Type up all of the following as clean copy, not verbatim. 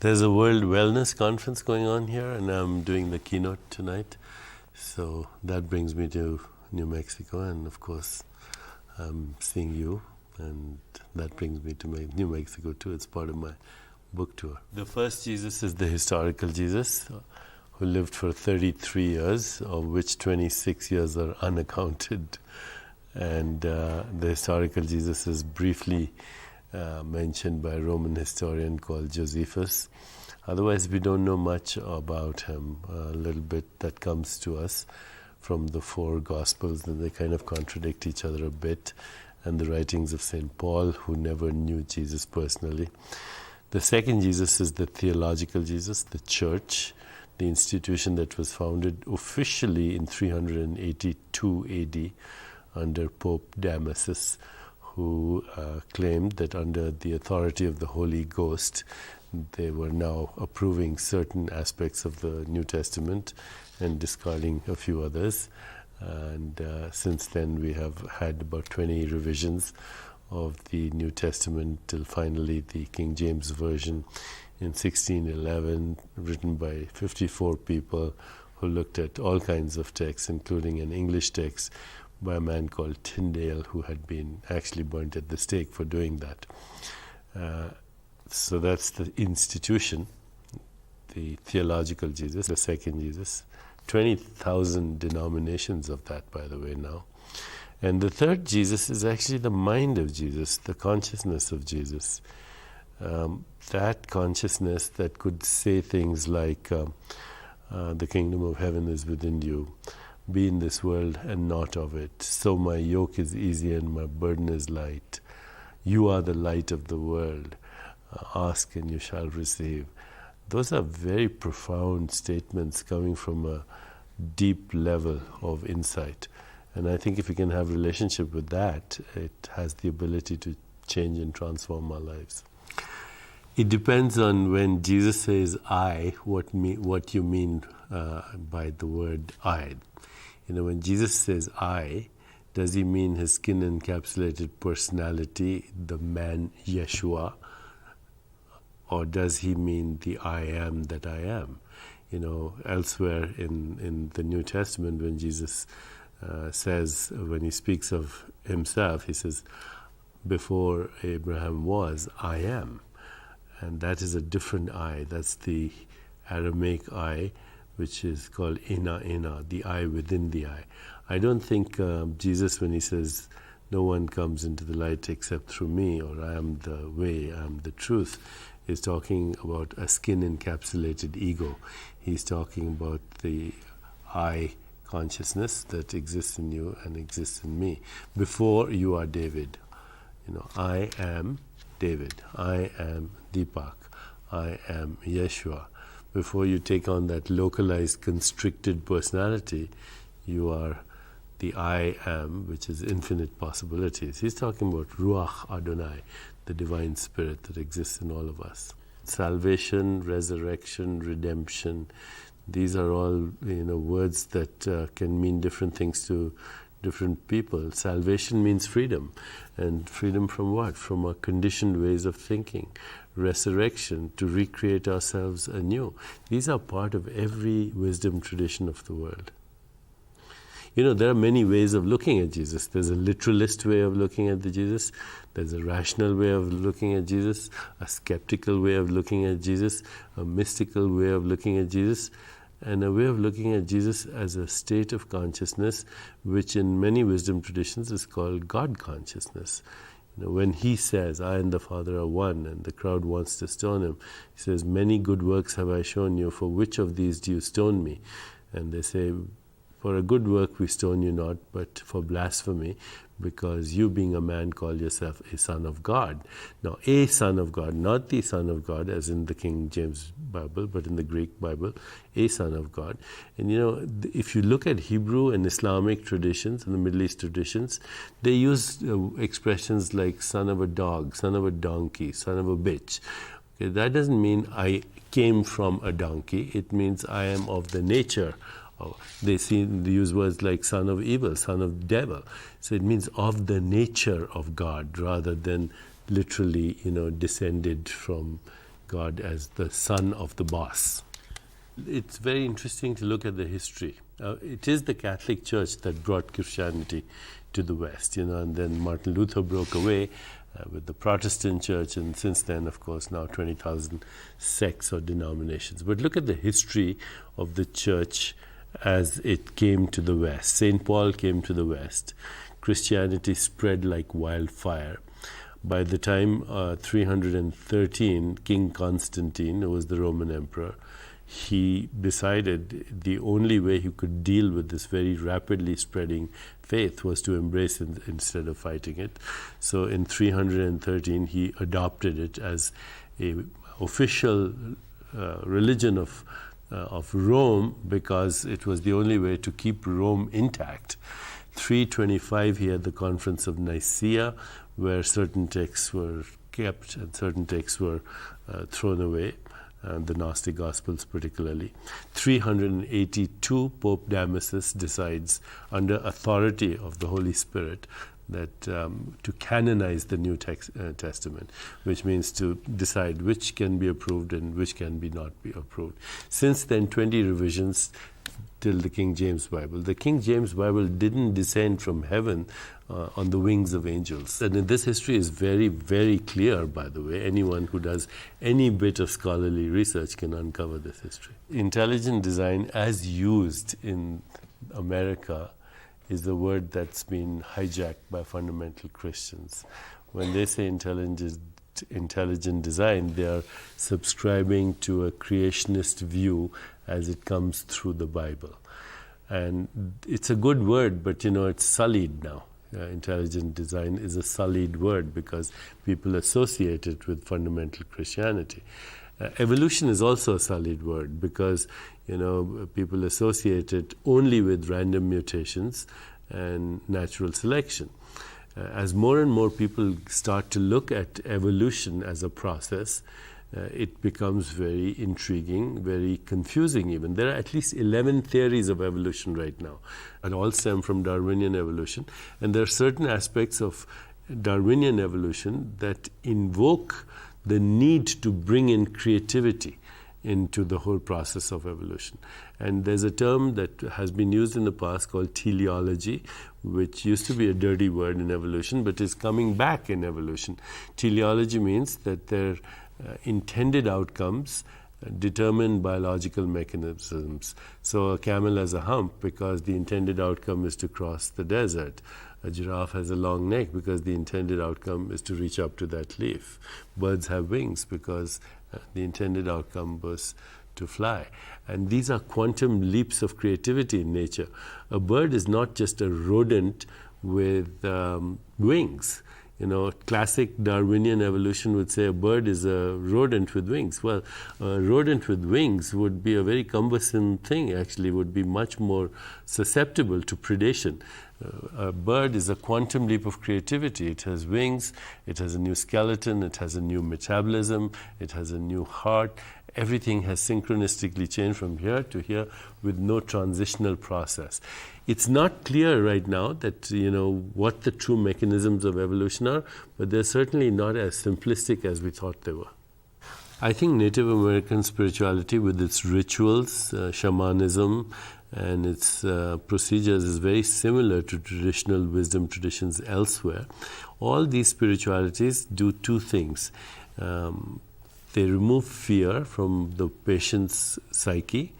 There's a World Wellness Conference going on here, and I'm doing the keynote tonight. So that brings me to New Mexico, and of course, I'm seeing you, and that brings me to New Mexico too. It's part of my book tour. The first Jesus is the historical Jesus, who lived for 33 years, of which 26 years are unaccounted. And the historical Jesus is briefly mentioned by a Roman historian called Josephus. Otherwise, we don't know much about him. A little bit that comes to us from the four Gospels, and they kind of contradict each other a bit, and the writings of St. Paul, who never knew Jesus personally. The second Jesus is the theological Jesus, the church, the institution that was founded officially in 382 AD under Pope Damasus, who claimed that under the authority of the Holy Ghost, they were now approving certain aspects of the New Testament and discarding a few others. And since then, we have had about 20 revisions of the New Testament till finally the King James Version in 1611, written by 54 people who looked at all kinds of texts, including an English text by a man called Tyndale, who had been actually burnt at the stake for doing that. So that's the institution, the theological Jesus, the second Jesus. 20,000 denominations of that, by the way, now. And the third Jesus is actually the mind of Jesus, the consciousness of Jesus. That consciousness that could say things like, the kingdom of heaven is within you. Be in this world and not of it. So my yoke is easy and my burden is light. You are the light of the world. Ask and you shall receive. Those are very profound statements coming from a deep level of insight. And I think if we can have a relationship with that, it has the ability to change and transform our lives. It depends on when Jesus says I, what you mean by the word I. You know, when Jesus says I, does he mean his skin-encapsulated personality, the man Yeshua? Or does he mean the I am that I am? You know, elsewhere in the New Testament, when Jesus says, when he speaks of himself, he says, before Abraham was, I am. And that is a different I. That's the Aramaic I, which is called Ina, the I within the I. I don't think Jesus, when he says, no one comes into the light except through me, or I am the way, I am the truth, is talking about a skin-encapsulated ego. He's talking about the I consciousness that exists in you and exists in me. Before you are David, you know, I am David. I am Deepak. I am Yeshua. Before you take on that localized, constricted personality, you are the I am, which is infinite possibilities. He's talking about Ruach Adonai, the divine spirit that exists in all of us. Salvation, resurrection, redemption, these are all, you know, words that can mean different things to different people. Salvation means freedom. And freedom from what? From our conditioned ways of thinking. Resurrection, to recreate ourselves anew. These are part of every wisdom tradition of the world. You know, there are many ways of looking at Jesus. There's a literalist way of looking at the Jesus. There's a rational way of looking at Jesus, a skeptical way of looking at Jesus, a mystical way of looking at Jesus, and a way of looking at Jesus as a state of consciousness, which in many wisdom traditions is called God consciousness. You know, when he says, I and the Father are one, and the crowd wants to stone him, he says, many good works have I shown you, for which of these do you stone me? And they say, for a good work we stone you not, but for blasphemy, because you being a man call yourself a son of God. Now, a son of God, not the son of God as in the King James Bible, but in the Greek Bible, a son of God. And you know, if you look at Hebrew and Islamic traditions and the Middle East traditions, they use expressions like son of a dog, son of a donkey, son of a bitch. Okay, that doesn't mean I came from a donkey. It means I am of the nature. They use words like son of evil, son of devil. So it means of the nature of God rather than literally, you know, descended from, God as the son of the boss. It's very interesting to look at the history. It is the Catholic Church that brought Christianity to the West, and then Martin Luther broke away with the Protestant Church, and since then, of course, now 20,000 sects or denominations. But look at the history of the Church as it came to the West. St. Paul came to the West. Christianity spread like wildfire. By the time 313, King Constantine, who was the Roman emperor, he decided the only way he could deal with this very rapidly spreading faith was to embrace it instead of fighting it. So in 313, he adopted it as an official religion of Rome, because it was the only way to keep Rome intact. 325, he had the Conference of Nicaea, where certain texts were kept and certain texts were thrown away. The Gnostic Gospels particularly. 382, Pope Damasus decides, under authority of the Holy Spirit, that to canonize the New Testament, which means to decide which can be approved and which can be not be approved. Since then, 20 revisions till the King James Bible. The King James Bible didn't descend from heaven on the wings of angels. And this history is very, very clear, by the way. Anyone who does any bit of scholarly research can uncover this history. Intelligent design, as used in America, is a word that's been hijacked by fundamental Christians. When they say intelligent design, they are subscribing to a creationist view as it comes through the Bible. And it's a good word, but it's sullied now. Intelligent design is a sullied word because people associate it with fundamental Christianity. Evolution is also a sullied word because people associate it only with random mutations and natural selection. As more and more people start to look at evolution as a process, it becomes very intriguing, very confusing even. There are at least 11 theories of evolution right now, and all stem from Darwinian evolution. And there are certain aspects of Darwinian evolution that invoke the need to bring in creativity into the whole process of evolution. And there's a term that has been used in the past called teleology, which used to be a dirty word in evolution, but is coming back in evolution. Teleology means that their intended outcomes determine biological mechanisms. So a camel has a hump because the intended outcome is to cross the desert. A giraffe has a long neck because the intended outcome is to reach up to that leaf. Birds have wings because the intended outcome was to fly. And these are quantum leaps of creativity in nature. A bird is not just a rodent with wings. Classic Darwinian evolution would say a bird is a rodent with wings. Well, a rodent with wings would be a very cumbersome thing, actually, would be much more susceptible to predation. A bird is a quantum leap of creativity. It has wings, it has a new skeleton, it has a new metabolism, it has a new heart. Everything has synchronistically changed from here to here with no transitional process. It's not clear right now that, what the true mechanisms of evolution are, but they're certainly not as simplistic as we thought they were. I think Native American spirituality with its rituals, shamanism, and its procedures is very similar to traditional wisdom traditions elsewhere. All these spiritualities do two things. They remove fear from the patient's psyche.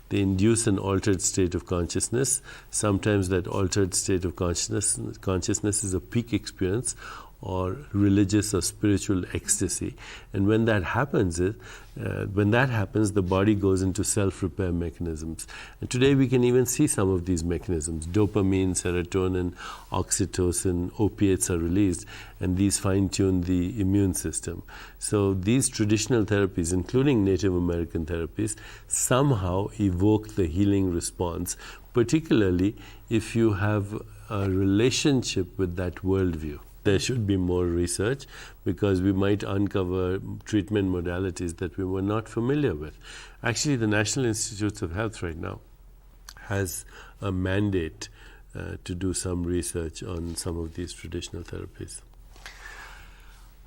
They induce an altered state of consciousness. Sometimes that altered state of consciousness is a peak experience or religious or spiritual ecstasy. And when that happens, the body goes into self-repair mechanisms. And today we can even see some of these mechanisms. Dopamine, serotonin, oxytocin, opiates are released, and these fine-tune the immune system. So these traditional therapies, including Native American therapies, somehow evoke the healing response, particularly if you have a relationship with that worldview. There should be more research because we might uncover treatment modalities that we were not familiar with. Actually, the National Institutes of Health right now has a mandate to do some research on some of these traditional therapies.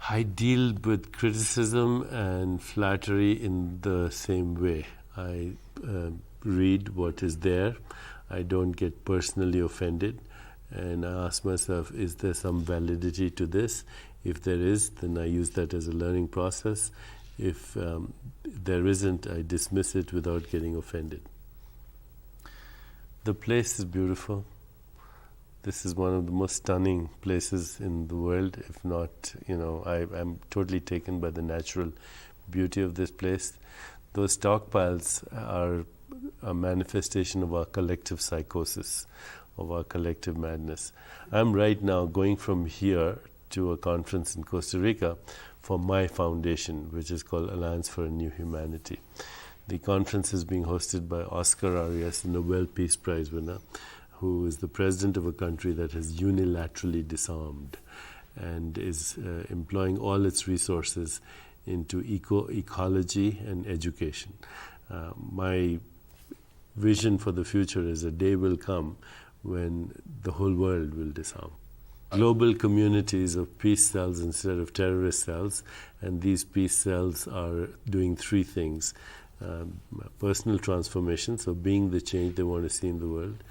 I deal with criticism and flattery in the same way. I read what is there. I don't get personally offended. And I ask myself, is there some validity to this? If there is, then I use that as a learning process. If there isn't, I dismiss it without getting offended. The place is beautiful. This is one of the most stunning places in the world, if not, I'm totally taken by the natural beauty of this place. Those stockpiles are a manifestation of our collective psychosis, of our collective madness. I'm right now going from here to a conference in Costa Rica for my foundation, which is called Alliance for a New Humanity. The conference is being hosted by Oscar Arias, the Nobel Peace Prize winner, who is the president of a country that has unilaterally disarmed and is employing all its resources into ecology and education. My vision for the future is a day will come when the whole world will disarm. Global communities of peace cells instead of terrorist cells, and these peace cells are doing three things. Personal transformation, so being the change they want to see in the world.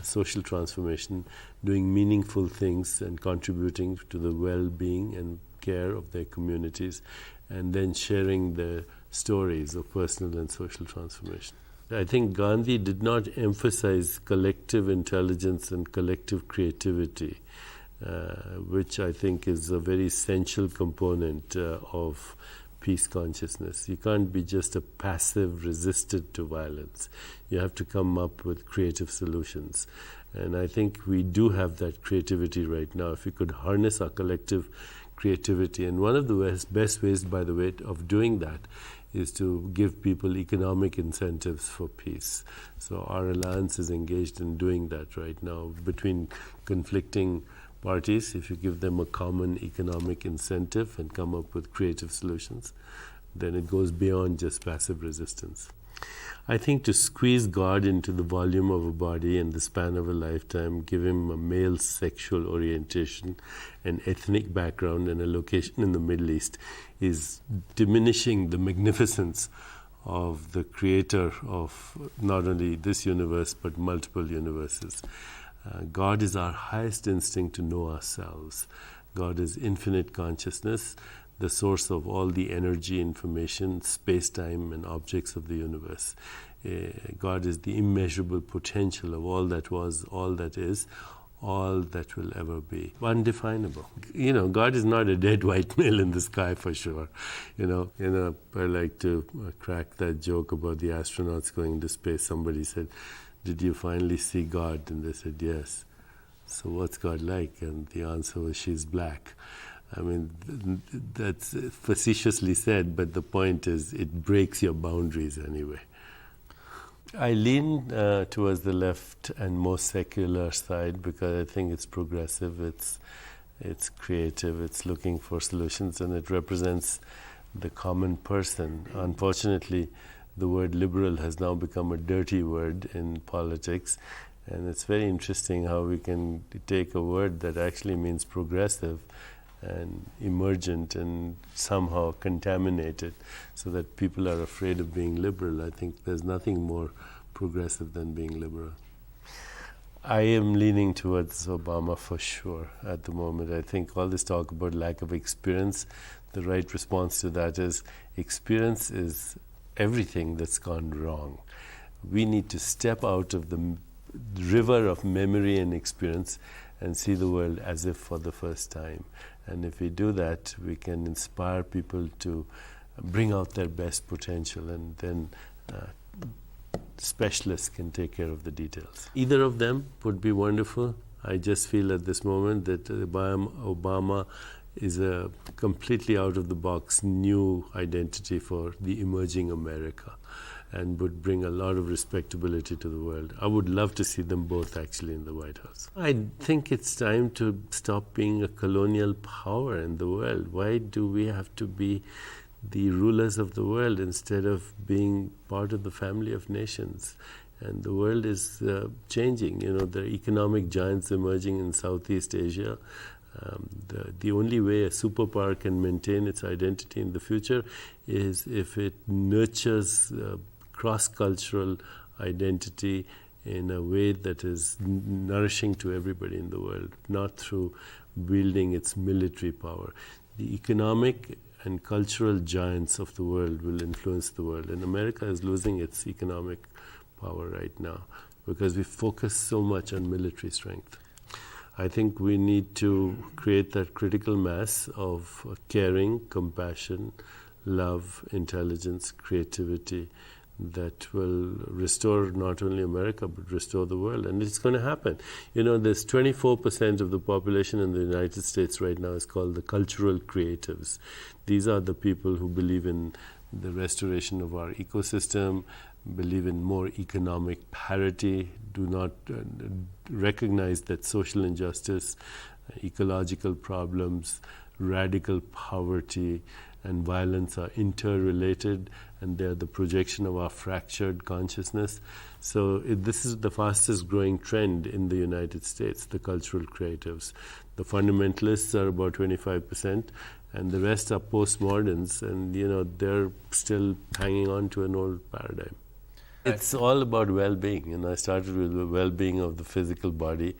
Social transformation, doing meaningful things and contributing to the well-being and care of their communities, and then sharing the stories of personal and social transformation. I think Gandhi did not emphasize collective intelligence and collective creativity, which I think is a very essential component of peace consciousness. You can't be just a passive resistant to violence. You have to come up with creative solutions. And I think we do have that creativity right now. If we could harness our collective creativity, and one of the best ways, by the way, of doing that is to give people economic incentives for peace. So our alliance is engaged in doing that right now between conflicting parties. If you give them a common economic incentive and come up with creative solutions, then it goes beyond just passive resistance. I think to squeeze God into the volume of a body in the span of a lifetime, give him a male sexual orientation, an ethnic background, and a location in the Middle East is diminishing the magnificence of the creator of not only this universe but multiple universes. God is our highest instinct to know ourselves. God is infinite consciousness, the source of all the energy, information, space-time, and objects of the universe. God is the immeasurable potential of all that was, all that is, all that will ever be. Undefinable. God is not a dead white male in the sky for sure. I like to crack that joke about the astronauts going to space. Somebody said, "Did you finally see God?" And they said, "Yes." "So what's God like?" And the answer was, "She's black." I mean, that's facetiously said, but the point is it breaks your boundaries anyway. I lean towards the left and most secular side because I think it's progressive, it's creative, it's looking for solutions, and it represents the common person. Unfortunately, the word liberal has now become a dirty word in politics, and it's very interesting how we can take a word that actually means progressive and emergent and somehow contaminate it so that people are afraid of being liberal. I think there's nothing more progressive than being liberal. I am leaning towards Obama for sure at the moment. I think all this talk about lack of experience, the right response to that is experience is everything that's gone wrong. We need to step out of the river of memory and experience and see the world as if for the first time. And if we do that, we can inspire people to bring out their best potential, and then specialists can take care of the details. Either of them would be wonderful. I just feel at this moment that Obama is a completely out-of-the-box new identity for the emerging America and would bring a lot of respectability to the world. I would love to see them both actually in the White House. I think it's time to stop being a colonial power in the world. Why do we have to be the rulers of the world instead of being part of the family of nations? And the world is changing. There are economic giants emerging in Southeast Asia. The only way a superpower can maintain its identity in the future is if it nurtures cross-cultural identity in a way that is nourishing to everybody in the world, not through wielding its military power. The economic and cultural giants of the world will influence the world, and America is losing its economic power right now because we focus so much on military strength. I think we need to create that critical mass of caring, compassion, love, intelligence, creativity that will restore not only America but restore the world. And it's going to happen. There's 24% of the population in the United States right now is called the cultural creatives. These are the people who believe in the restoration of our ecosystem, believe in more economic parity, do not recognize that social injustice, ecological problems, radical poverty, and violence are interrelated, and they're the projection of our fractured consciousness. So this is the fastest growing trend in the United States, the cultural creatives. The fundamentalists are about 25%, and the rest are postmoderns, and they're still hanging on to an old paradigm. It's all about well-being. I started with the well-being of the physical body,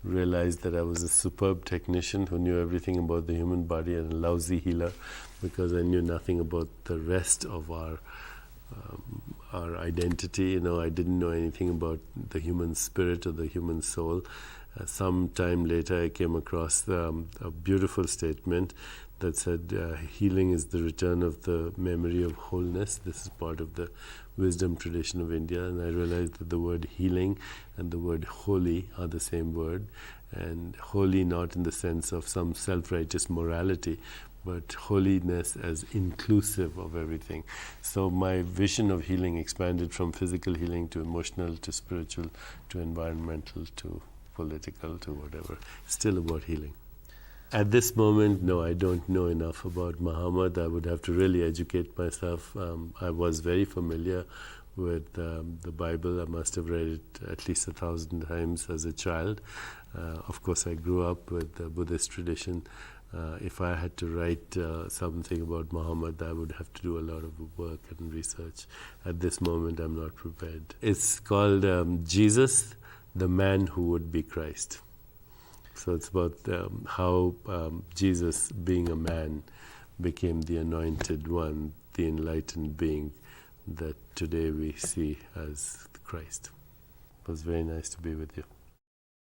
realized that I was a superb technician who knew everything about the human body and a lousy healer because I knew nothing about the rest of our identity. I didn't know anything about the human spirit or the human soul. Some time later I came across a beautiful statement that said healing is the return of the memory of wholeness. This is part of the wisdom tradition of India, and I realized that the word healing and the word holy are the same word, and holy not in the sense of some self-righteous morality, but holiness as inclusive of everything. So my vision of healing expanded from physical healing to emotional to spiritual to environmental to political to whatever. Still about healing. At this moment, no, I don't know enough about Muhammad. I would have to really educate myself. I was very familiar with the Bible. I must have read it at least 1,000 times as a child. Of course, I grew up with the Buddhist tradition. If I had to write something about Muhammad, I would have to do a lot of work and research. At this moment, I'm not prepared. It's called Jesus, the Man Who Would Be Christ. So it's about how Jesus, being a man, became the anointed one, the enlightened being that today we see as Christ. It was very nice to be with you.